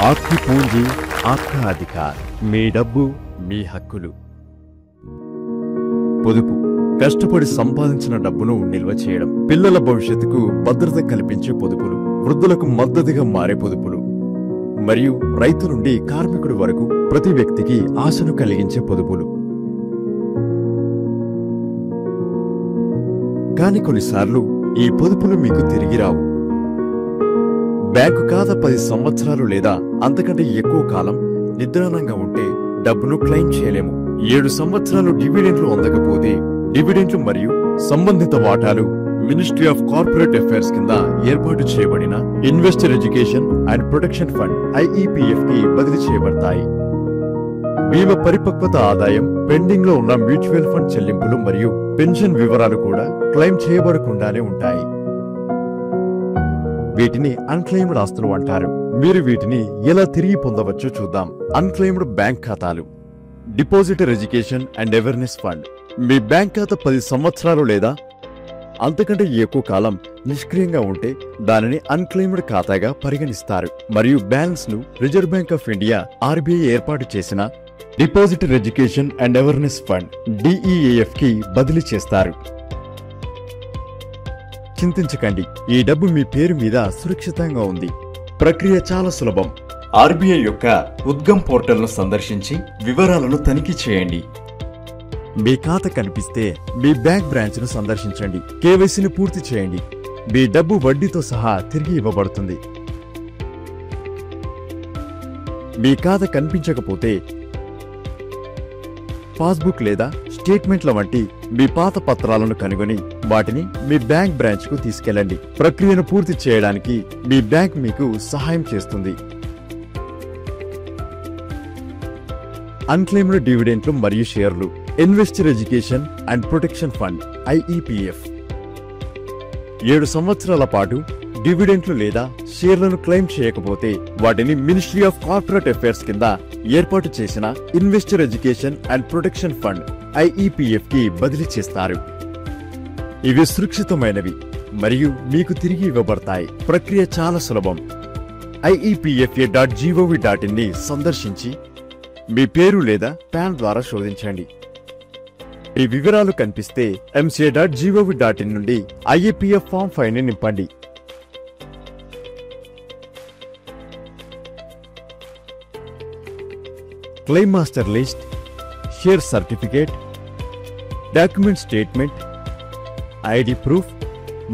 आपकी पूंजी आपका अधिकार మీ డబ్బు మీ హక్కులు పొదుపు కష్టపడి సంపాదించిన డబ్బును నిల్వ చేయడం పిల్లల భవిష్యత్తుకు భద్రత కల్పించే పొదుపులు వృద్ధులకు మద్దతుగా మారే పొదుపులు మరియు రైతు నుండి కార్మికుడి వరకు ప్రతి వ్యక్తికి ఆశను కలిగించే పొదుపులు కానీ కొన్నిసార్లు ఈ పొదుపులు మీకు తిరిగి రావు బ్యాంకు ఖాతా 10 సంవత్సరాలు లేదా అంతకంటే ఎక్కువ కాలం నిద్రానంగా ఉంటే డబ్బును క్లెయిమ్ చేయలేము 7 సంవత్సరాలు డివిడెండ్లు అందకపోతే డివిడెండ్లు మరియు సంబంధిత వాటాలు మినిస్ట్రీ ఆఫ్ కార్పొరేట్ అఫైర్స్ కింద ఏర్పాటు చేయబడిన investor education and protection fund IEPF కి బదిలీ చేయబడతాయి బీమా పరిపక్వత ఆదాయం పెండింగ్ లో ఉన్న మ్యూచువల్ ఫండ్ చెల్లింపులు మరియు పెన్షన్ వివరాలు కూడా క్లెయిమ్ చేయబడకుండానే ఉంటాయి వీటిని అన్క్లెయిమ్డ్ ఆస్తులు అంటారు మీరు వీటిని ఎలా తిరిగి పొందవచ్చో చూద్దాం అన్క్లెయిమ్డ్ బ్యాంక్ ఖాతాలు depositor education and awareness fund me bank ఖాతా 10 సంవత్సరాలు లేదా అంతకంటే ఎక్కువ కాలం నిష్క్రియంగా ఉంటే దానిని అన్క్లెయిమ్డ్ ఖాతాగా పరిగణిస్తారు మరియు బ్యాలెన్స్ ను reserve bank of India RBI ఏర్పాటు చేసిన depositor education and awareness fund DEAF కి బదిలీ చేస్తారు చింతించకండి ఈ డబ్బు మీ పేరు మీద సురక్షితంగా ఉంది ప్రక్రియ చాలా సులభం RBI యొక్క ఉద్గమ్ పోర్టల్ను సందర్శించి వివరాలను తనిఖీ చేయండి మీ ఖాతా కనిపిస్తే మీ బ్యాంక్ బ్రాంచ్ను సందర్శించండి KYCని పూర్తి చేయండి మీ డబ్బు వడ్డీతో సహా తిరిగి ఇవ్వబడుతుంది మీ ఖాతా కనిపించకపోతే పాస్బుక్ లేదా స్టేట్మెంట్ల వంటి మీ పాత పత్రాలను కనుగొని వాటిని మీ బ్యాంక్ బ్రాంచ్ కు తీసుకెళ్లండి ప్రక్రియను పూర్తి చేయడానికి మీ బ్యాంక్ మీకు సహాయం చేస్తుంది అన్క్లెయిమ్డ్ డివిడెంట్లు మరియు షేర్లు investor education and protection fund IEPF 7 సంవత్సరాల పాటు డివిడెంట్లు లేదా షేర్లను క్లెయిమ్ చేయకపోతే వాటిని మినిస్ట్రీ ఆఫ్ కార్పొరేట్ అఫైర్స్ కింద ఏర్పాటు చేసిన investor education and protection fund IEPF కి బదిలీ చేస్తారు ఇవి సురక్షితమైనవి మరియు మీకు తిరిగి ఇవ్వబడతాయి ప్రక్రియ చాలా సులభం IEPFA.gov.in ని సందర్శించి మీ పేరు లేదా పాన్ ద్వారా శోధించండి ఈ వివరాలు కనిపిస్తే MCA.gov.in నుండి IEPF ఫామ్ 5 ని నింపండి claim master list share certificate document statement ID proof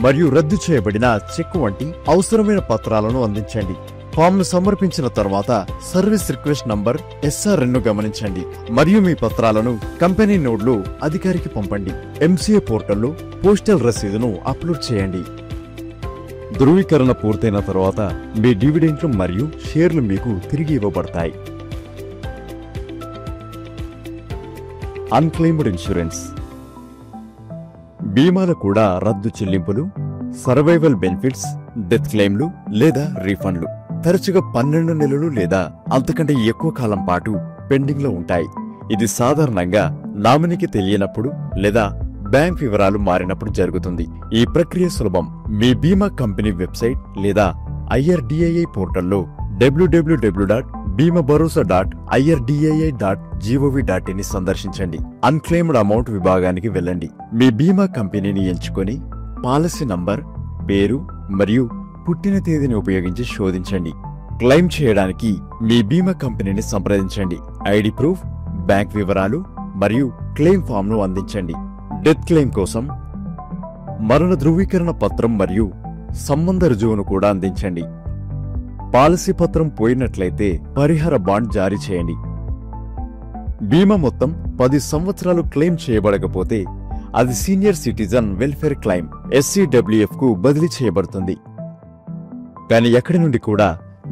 మరియు రద్దు చేయబడిన చెక్ వంటి అవసరమైన పత్రాలను అందించండి ఫామ్ను సమర్పించిన తర్వాత సర్వీస్ రిక్వెస్ట్ నంబర్ SRN ను గమనించండి మరియు మీ పత్రాలను కంపెనీ నోడ్లో అధికారికి పంపండి MCA పోర్టల్లో పోస్టల్ రసీదును అప్లోడ్ చేయండి ధృవీకరణ పూర్తయిన తర్వాత మీ డివిడెంట్లు మరియు షేర్లు మీకు తిరిగి ఇవ్వబడతాయి అన్క్లెయిమ్డ్ ఇన్సూరెన్స్ బీమాలు కూడా రద్దు చెల్లింపులు సర్వైవల్ బెనిఫిట్స్ డెత్ క్లెయిమ్లు లేదా రీఫండ్లు తరచుగా 12 నెలలు లేదా అంతకంటే ఎక్కువ కాలం పాటు పెండింగ్ లో ఉంటాయి ఇది సాధారణంగా నామినీకి తెలియనప్పుడు లేదా బ్యాంక్ వివరాలు మారినప్పుడు జరుగుతుంది ఈ ప్రక్రియ సులభం మీ బీమా కంపెనీ వెబ్సైట్ లేదా IRDAI పోర్టల్లో www.beemabharosa.irdai.gov.in ని సందర్శించండి అన్క్లెయిమ్డ్ అమౌంట్ విభాగానికి వెళ్ళండి మీ బీమా కంపెనీని ఎంచుకొని పాలసీ నంబర్ పేరు మరియు పుట్టిన తేదీని ఉపయోగించి శోధించండి క్లెయిమ్ చేయడానికి మీ బీమా కంపెనీని సంప్రదించండి ID ప్రూఫ్ బ్యాంక్ వివరాలు మరియు క్లెయిమ్ ఫామ్ ను అందించండి డెత్ క్లెయిమ్ కోసం మరణ ధృవీకరణ పత్రం మరియు సంబంధ రుజువును కూడా అందించండి పాలసీ పత్రం పోయినట్లయితే పరిహార బాండ్ జారీ చేయండి బీమా మొత్తం 10 సంవత్సరాలు క్లెయిమ్ చేయబడకపోతే అది senior citizen welfare claim SCWF కు బదిలీ చేయబడుతుంది కానీ ఎక్కడి నుండి కూడా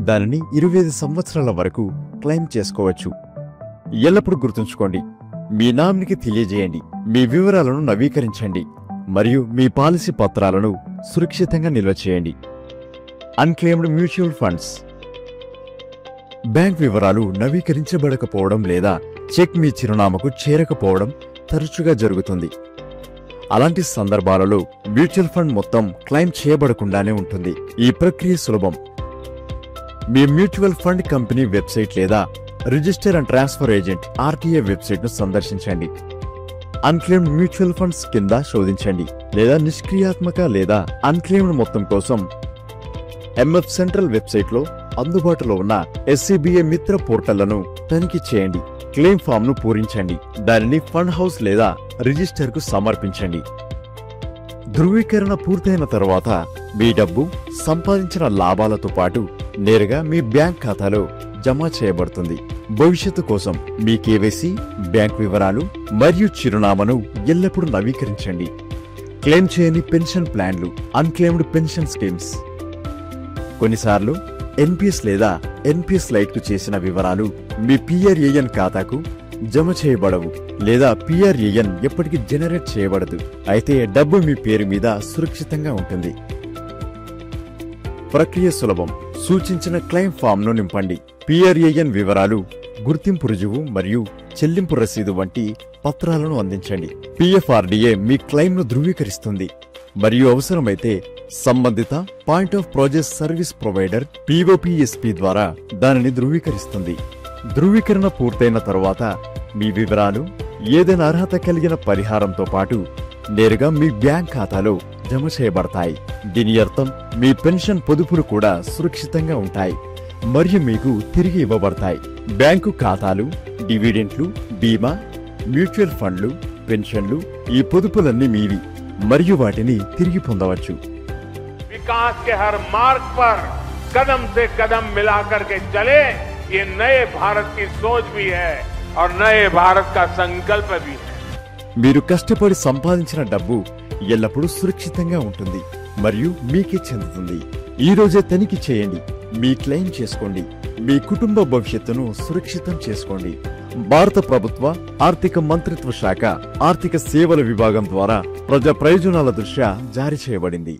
దానిని 25 సంవత్సరాల వరకు క్లెయిమ్ చేసుకోవచ్చు ఎల్లప్పుడూ గుర్తుంచుకోండి మీ నామినీకి తెలియజేయండి మీ వివరాలను నవీకరించండి మరియు మీ పాలసీ పత్రాలను సురక్షితంగా నిల్వ చేయండి అన్క్లెయిమ్డ్ మ్యూచువల్ ఫండ్స్ బ్యాంక్ వివరాలు నవీకరించబడకపోవడం లేదా చెక్ మీ చిరునామాకు చేరకపోవడం తరచుగా జరుగుతుంది అలాంటి సందర్భాలలో మ్యూచువల్ ఫండ్ మొత్తం క్లెయిమ్ చేయబడకుండానే ఉంటుంది ఈ ప్రక్రియ సులభం మీ మ్యూచువల్ ఫండ్ కంపెనీ వెబ్సైట్ లేదా register and transfer agent RTA website ను సందర్శించండి. అన్క్లెయిమ్డ్ మ్యూచువల్ ఫండ్స్ కింద శోధించండి లేదా నిష్క్రియాత్మక లేదా అన్క్లెయిమ్డ్ మొత్తం కోసం ఎంఎఫ్ సెంట్రల్ వెబ్సైట్ లో అందుబాటులో ఉన్న ఎస్సీబీఏ మిత్ర పోర్టళ్లను తనిఖీ చేయండి. క్లెయిమ్ ఫామ్ ను పూరించండి. దానిని ఫండ్ హౌస్ లేదా రిజిస్టర్ కు సమర్పించండి. ధృవీకరణ పూర్తయిన తర్వాత మీ డబ్బు సంపాదించిన లాభాలతో పాటు నేరుగా మీ బ్యాంక్ ఖాతాలో జమ చేయబడుతుంది. భవిష్యత్తు కోసం మీ కేవైసీ, బ్యాంక్ వివరాలు మరియు చిరునామాను ఎల్లప్పుడూ నవీకరించండి. క్లెయిమ్ చేయని పెన్షన్ ప్లాన్లు, అన్క్లెయిమ్డ్ పెన్షన్ స్కీమ్స్. కొన్నిసార్లు ఎన్పిఎస్ లేదా ఎన్పిఎస్ లైట్ కు చేసిన వివరాలు మీ పిఆర్ఏఎన్ ఖాతాకు జమ చేయబడవు లేదా పిఆర్ఏఎన్ ఎప్పటికీ జనరేట్ చేయబడదు. అయితే డబ్బు మీ పేరు మీద సురక్షితంగా ఉంటుంది. ప్రక్రియ సులభం. సూచించిన క్లెయిమ్ ఫామ్ ను నింపండి. పిఆర్ఏఎన్ వివరాలు, గుర్తింపు రుజువు మరియు చెల్లింపు రసీదు వంటి పత్రాలను అందించండి. పిఎఫ్ఆర్డీఏ మీ క్లెయిమ్ ను ధృవీకరిస్తుంది మరియు అవసరమైతే సంబంధిత point of project service provider POPSP ద్వారా దానిని ధృవీకరిస్తుంది. ధృవీకరణ పూర్తయిన తరువాత మీ వివరాలు ఏదైనా అర్హత కలిగిన పరిహారంతో పాటు నేరుగా మీ బ్యాంక్ ఖాతాలో జమ చేయబడతాయి. దీని అర్థం మీ పెన్షన్ పొదుపులు కూడా సురక్షితంగా ఉంటాయి మరియు మీకు తిరిగి ఇవ్వబడతాయి. బ్యాంకు ఖాతాలు, డివిడెంట్లు, బీమా, మ్యూచువల్ ఫండ్లు, పెన్షన్లు, ఈ పొదుపులన్నీ మీవి మరియు వాటిని తిరిగి పొందవచ్చు. विकास के हर मार्ग पर कदम से कदम मिलाकर के चले, ये नए भारत की सोच भी है और नए भारत का संकल्प भी है. మీరు కష్టపడి సంపాదించిన డబ్బు ఎల్లప్పుడూ సురక్షితంగా ఉంటుంది మరియు మీకే చెందుతుంది. ఈ రోజే తనిఖీ చేయండి. మీ క్లెయిమ్ చేసుకోండి. మీ కుటుంబ భవిష్యత్తును సురక్షితం చేసుకోండి. భారత ప్రభుత్వ ఆర్థిక మంత్రిత్వ శాఖ ఆర్థిక సేవల విభాగం ద్వారా ప్రజా ప్రయోజనాల దృష్ట్యా జారీ చేయబడింది.